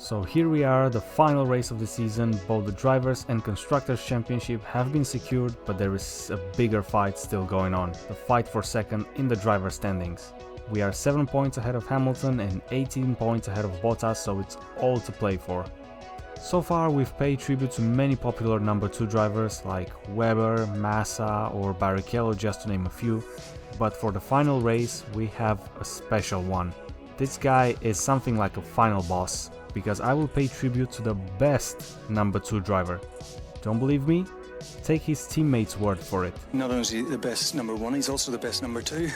So here we are, the final race of the season. Both the Drivers' and Constructors' Championship have been secured, but there is a bigger fight still going on. The fight for second in the driver standings. We are 7 points ahead of Hamilton and 18 points ahead of Bottas, so it's all to play for. So far we've paid tribute to many popular number 2 drivers like Webber, Massa or Barrichello, just to name a few, but for the final race we have a special one. This guy is something like a final boss, because I will pay tribute to the best number 2 driver. Don't believe me? Take his teammate's word for it. Not only is he the best number 1, he's also the best number 2.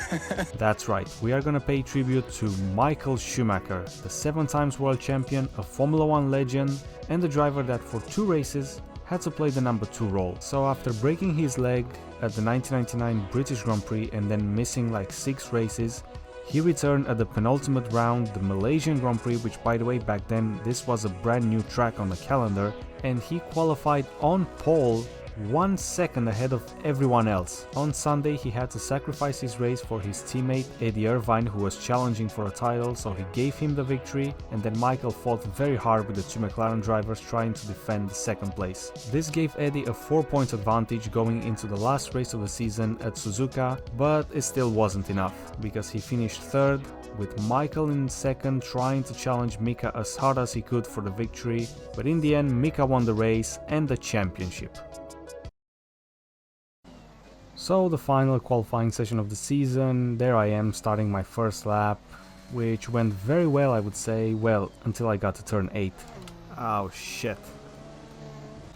That's right, we are gonna pay tribute to Michael Schumacher, the 7 times world champion, a Formula 1 legend, and the driver that for 2 races had to play the number 2 role. So after breaking his leg at the 1999 British Grand Prix and then missing like 6 races, he returned at the penultimate round, the Malaysian Grand Prix, which by the way back then this was a brand new track on the calendar, and he qualified on pole 1 second ahead of everyone else. On Sunday he had to sacrifice his race for his teammate Eddie Irvine, who was challenging for a title, so he gave him the victory, and then Michael fought very hard with the 2 McLaren drivers trying to defend the second place. This gave Eddie a 4-point advantage going into the last race of the season at Suzuka, but it still wasn't enough, because he finished third, with Michael in second trying to challenge Mika as hard as he could for the victory, but in the end Mika won the race and the championship. So the final qualifying session of the season, there I am starting my first lap, which went very well, I would say, well, until I got to turn 8. Oh shit.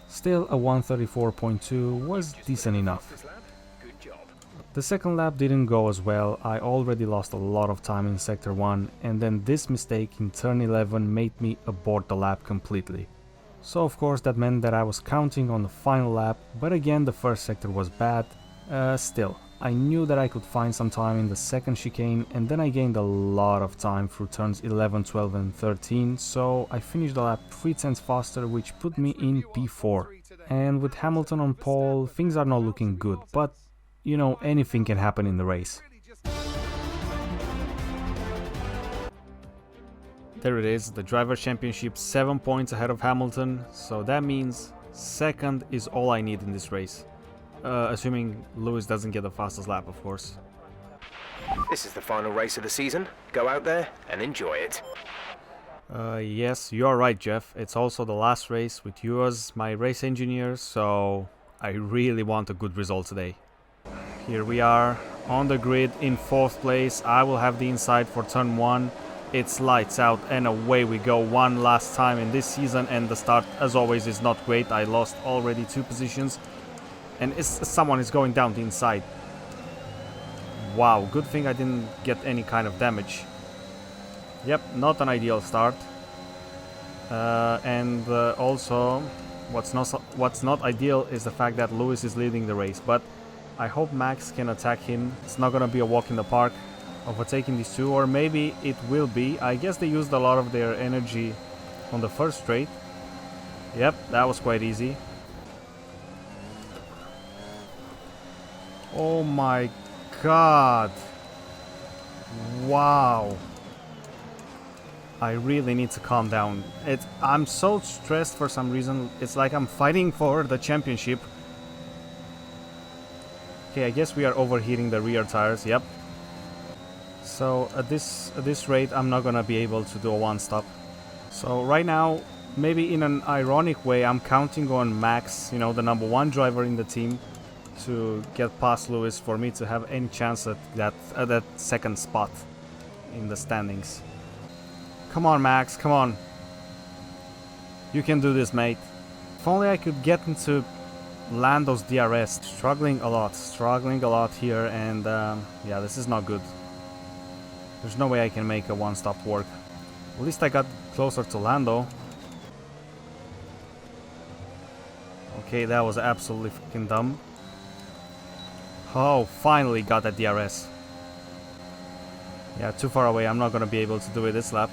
Still a 134.2 was decent enough. The second lap didn't go as well. I already lost a lot of time in sector 1, and then this mistake in turn 11 made me abort the lap completely. So of course that meant that I was counting on the final lap, but again the first sector was bad. Still, I knew that I could find some time in the second chicane, and then I gained a lot of time through turns 11, 12 and 13, so I finished the lap 3 tenths faster, which put me in P4. And with Hamilton on pole, things are not looking good, but you know, anything can happen in the race. There it is, the Driver Championship 7 points ahead of Hamilton, so that means second is all I need in this race. Assuming Lewis doesn't get the fastest lap, of course. This is the final race of the season. Go out there and enjoy it. Yes, you are right, Jeff. It's also the last race with you as my race engineer, so I really want a good result today. Here we are on the grid in 4th place. I will have the inside for turn 1. It's lights out and away we go one last time in this season, and the start as always is not great. I lost already 2 positions. And someone is going down the inside. Wow, good thing I didn't get any kind of damage. Yep, not an ideal start. Also, what's not ideal is the fact that Lewis is leading the race. But I hope Max can attack him. It's not gonna be a walk in the park overtaking these 2, or maybe it will be. I guess they used a lot of their energy on the first straight. Yep, that was quite easy. Oh my god. Wow. I really need to calm down. I'm so stressed for some reason. It's like I'm fighting for the championship. Okay, I guess we are overheating the rear tires. Yep. So at this rate I'm not gonna be able to do a one-stop. So right now, maybe in an ironic way, I'm counting on Max, you know, the number 1 driver in the team, to get past Lewis for me to have any chance at that second spot in the standings. Come on, Max, come on. You can do this, mate. If only I could get into Lando's DRS. Struggling a lot here, and yeah, this is not good. There's no way I can make a one-stop work. At least I got closer to Lando. Okay, that was absolutely fucking dumb. Oh, finally got that DRS. Yeah, too far away. I'm not gonna be able to do it this lap.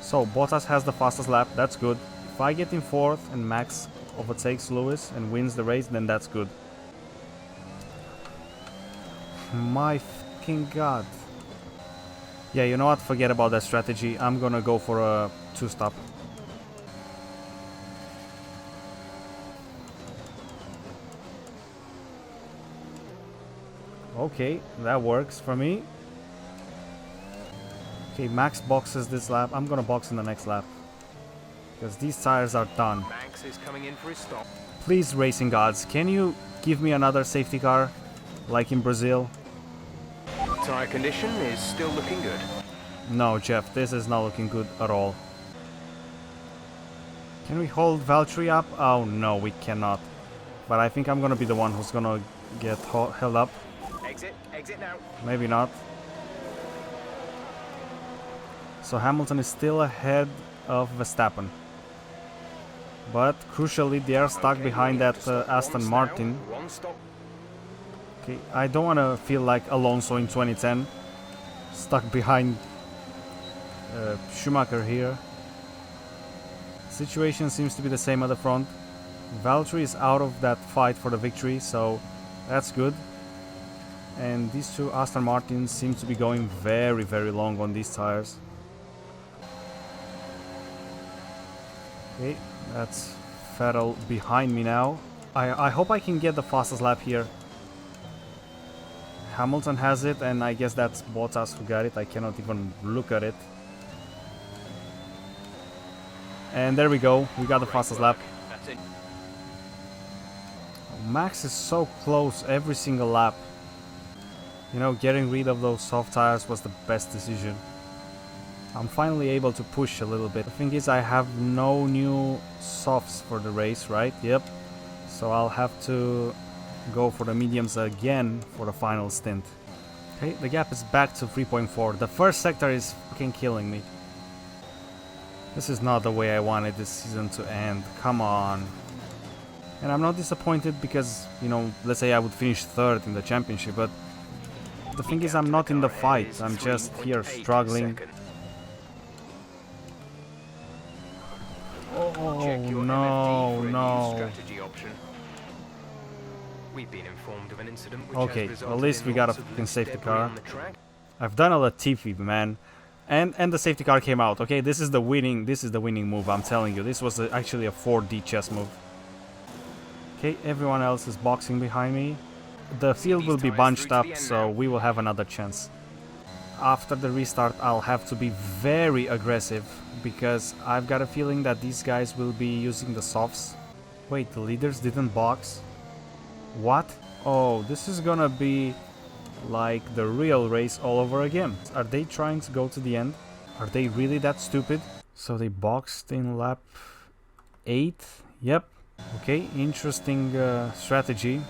So Bottas has the fastest lap. That's good. If I get in 4th and Max overtakes Lewis and wins the race, then that's good. My fucking god. Yeah, you know what? Forget about that strategy. I'm gonna go for a 2-stop. Okay, that works for me. Okay, Max boxes this lap. I'm gonna box in the next lap. Because these tires are done. Max is coming in for his stop. Please, racing gods, can you give me another safety car? Like in Brazil? Tire condition is still looking good. No, Jeff, this is not looking good at all. Can we hold Valtteri up? Oh no, we cannot. But I think I'm gonna be the one who's gonna get held up. Exit now. Maybe not. So Hamilton is still ahead of Verstappen. But crucially, they are stuck behind that Aston Martin. One stop. Okay, I don't want to feel like Alonso in 2010. Stuck behind Schumacher here. Situation seems to be the same at the front. Valtteri is out of that fight for the victory, so that's good. And these two Aston Martins seem to be going very, very long on these tires. Okay, that's Vettel behind me now. I hope I can get the fastest lap here. Hamilton has it, and I guess that's Bottas who got it. I cannot even look at it. And there we go, we got the fastest lap. That's it. Max is so close every single lap. You know, getting rid of those soft tires was the best decision. I'm finally able to push a little bit. The thing is, I have no new softs for the race, right? Yep. So I'll have to go for the mediums again for the final stint. Okay, the gap is back to 3.4. The first sector is fucking killing me. This is not the way I wanted this season to end. Come on. And I'm not disappointed because, you know, let's say I would finish third in the championship, but the thing is, I'm not in the fight. I'm just here struggling. Oh no. We've been informed of an incident which Okay, has at least we got a fucking safety car. on the track. I've done a Latifi, man. And the safety car came out. Okay, this is the winning move, I'm telling you. This was actually a 4D chess move. Okay, everyone else is boxing behind me. The field will be bunched up, so we will have another chance. After the restart, I'll have to be very aggressive because I've got a feeling that these guys will be using the softs. Wait, the leaders didn't box? What? Oh, this is gonna be like the real race all over again. Are they trying to go to the end? Are they really that stupid? So they boxed in lap 8? Yep. Okay, interesting strategy.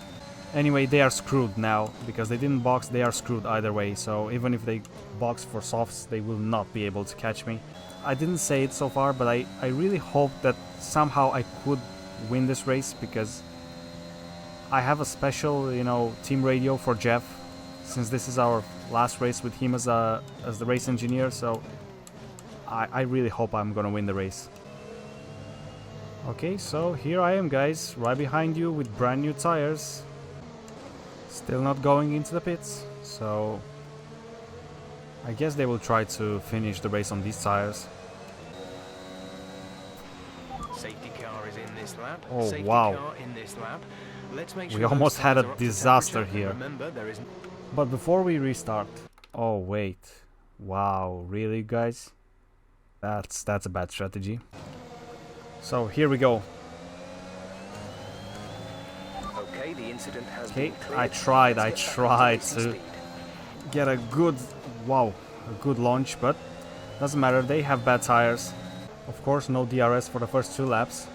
Anyway, they are screwed now, because they didn't box, they are screwed either way, so even if they box for softs, they will not be able to catch me. I didn't say it so far, but I really hope that somehow I could win this race, because I have a special, you know, team radio for Jeff, since this is our last race with him as the race engineer, so I really hope I'm gonna win the race. Okay, so here I am, guys, right behind you with brand new tires. Still not going into the pits, so I guess they will try to finish the race on these tires. Safety car is in this lap. Oh, Safety wow. car in this lap. Let's make We sure almost those had a tires are up to disaster temperature. here. Remember, there is But before we restart... Oh, wait. Wow, really, guys? That's a bad strategy. So, here we go. okay, the incident has Okay, been cleared. I tried Let's get back into to racing speed. get a good... Wow, a good launch, but doesn't matter, they have bad tires. Of course, no DRS for the first 2 laps.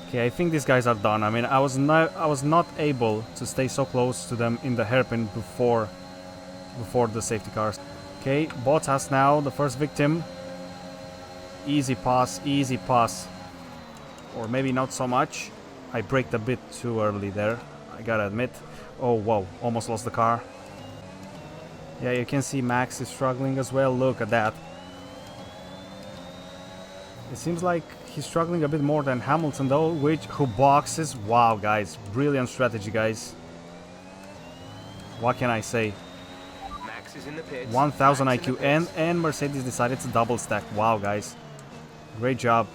Okay, I think these guys are done. I mean, I was not able to stay so close to them in the hairpin before the safety cars. Okay, Bottas now, the first victim. Easy pass, easy pass. Or maybe not so much. I braked a bit too early there, I gotta admit. Oh, wow, almost lost the car. Yeah, you can see Max is struggling as well. Look at that. It seems like he's struggling a bit more than Hamilton though, who boxes. Wow, guys, brilliant strategy, guys. What can I say? Max is in the pits. 1000 Max in IQ the pits. and Mercedes decided to double stack. Wow, guys, great job.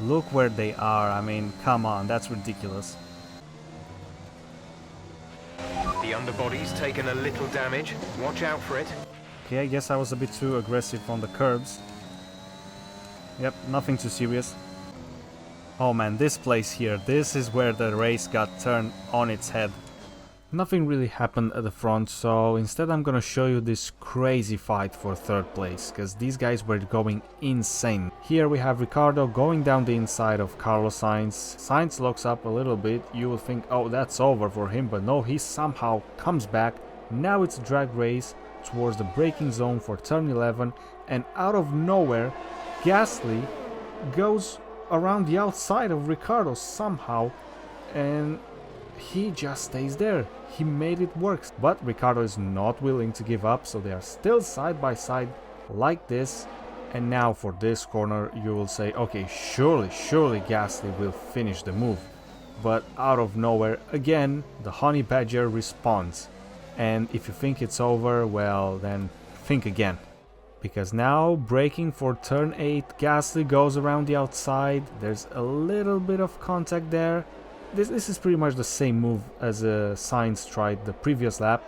Look where they are, I mean, come on, that's ridiculous. The underbody's taken a little damage. Watch out for it. Okay, I guess I was a bit too aggressive on the curbs. Yep, nothing too serious. Oh man, this place here, this is where the race got turned on its head. Nothing really happened at the front, so instead I'm gonna show you this crazy fight for third place, because these guys were going insane. Here we have Ricciardo going down the inside of Carlos Sainz. Sainz locks up a little bit, you will think, oh, that's over for him, but no, he somehow comes back. Now it's a drag race towards the braking zone for turn 11, and out of nowhere, Gasly goes around the outside of Ricciardo somehow, and he just stays there. He made it work, but Ricciardo is not willing to give up, so they are still side by side like this. And now for this corner you will say, okay, surely Gasly will finish the move. But out of nowhere again the Honey Badger responds, and if you think it's over, well then think again. Because now, braking for turn 8, Gasly goes around the outside, there's a little bit of contact there. This is pretty much the same move as Sainz tried the previous lap.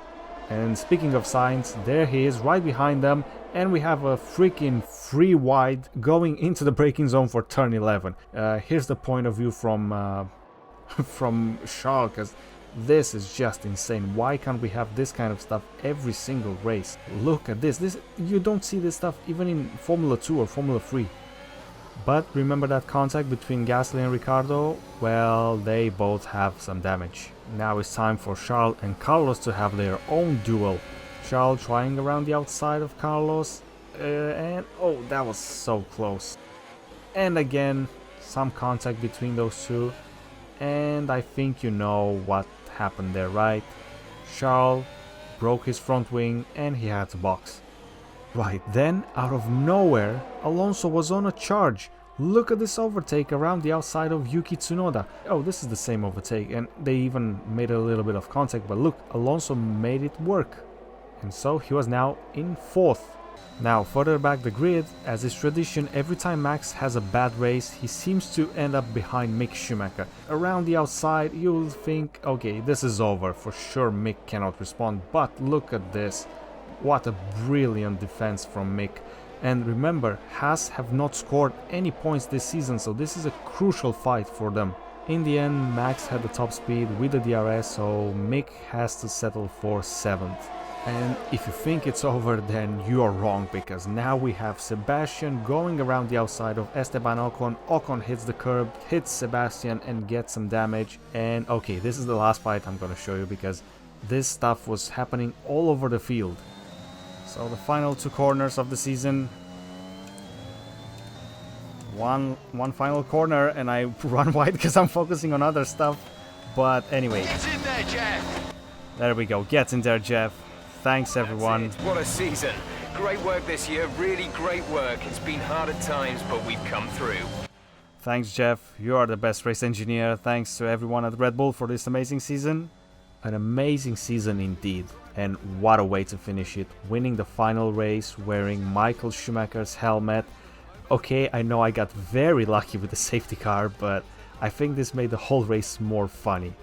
And speaking of Sainz, there he is right behind them, and we have a freaking free wide going into the braking zone for turn 11. Here's the point of view from from Charles, because this is just insane. Why can't we have this kind of stuff every single race? Look at this. You don't see this stuff even in Formula 2 or Formula 3. But remember that contact between Gasly and Ricciardo? Well, they both have some damage. Now it's time for Charles and Carlos to have their own duel. Charles trying around the outside of Carlos, and oh, that was so close. And again, some contact between those two, and I think you know what happened there, right? Charles broke his front wing and he had to box. Right then, out of nowhere, Alonso was on a charge. Look at this overtake around the outside of Yuki Tsunoda. Oh, this is the same overtake, and they even made a little bit of contact, but look, Alonso made it work. And so he was now in 4th. Now, further back the grid, as is tradition, every time Max has a bad race, he seems to end up behind Mick Schumacher. Around the outside, you'll think, okay, this is over. For sure, Mick cannot respond, but look at this. What a brilliant defense from Mick. And remember, Haas have not scored any points this season, so this is a crucial fight for them. In the end, Max had the top speed with the DRS, so Mick has to settle for 7th. And if you think it's over, then you are wrong, because now we have Sebastian going around the outside of Esteban Ocon. Ocon hits the curb, hits Sebastian and gets some damage. And okay, this is the last fight I'm gonna show you, because this stuff was happening all over the field. So the final 2 corners of the season. One final corner, and I run wide because I'm focusing on other stuff. But anyway. Get in there, Jeff! There we go, get in there, Jeff. Thanks everyone. What a season. Great work this year, really great work. It's been hard at times, but we've come through. Thanks, Jeff. You are the best race engineer. Thanks to everyone at Red Bull for this amazing season. An amazing season indeed. And what a way to finish it, winning the final race wearing Michael Schumacher's helmet. Okay, I know I got very lucky with the safety car, but I think this made the whole race more funny.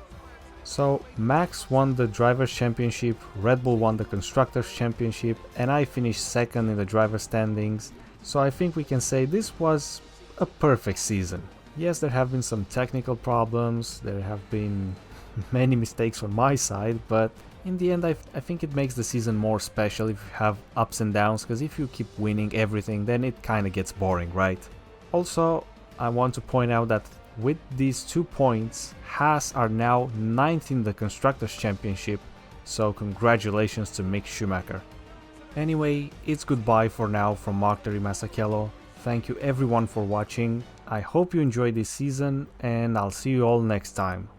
So Max won the Drivers' Championship, Red Bull won the Constructors' Championship, and I finished 2nd in the driver standings. So I think we can say this was a perfect season. Yes, there have been some technical problems, there have been many mistakes on my side, but in the end I think it makes the season more special if you have ups and downs, because if you keep winning everything, then it kinda gets boring, right? Also, I want to point out that with these 2 points, Haas are now 9th in the Constructors' Championship, so congratulations to Mick Schumacher. Anyway, it's goodbye for now from Mark the Masachello. Thank you everyone for watching, I hope you enjoyed this season, and I'll see you all next time.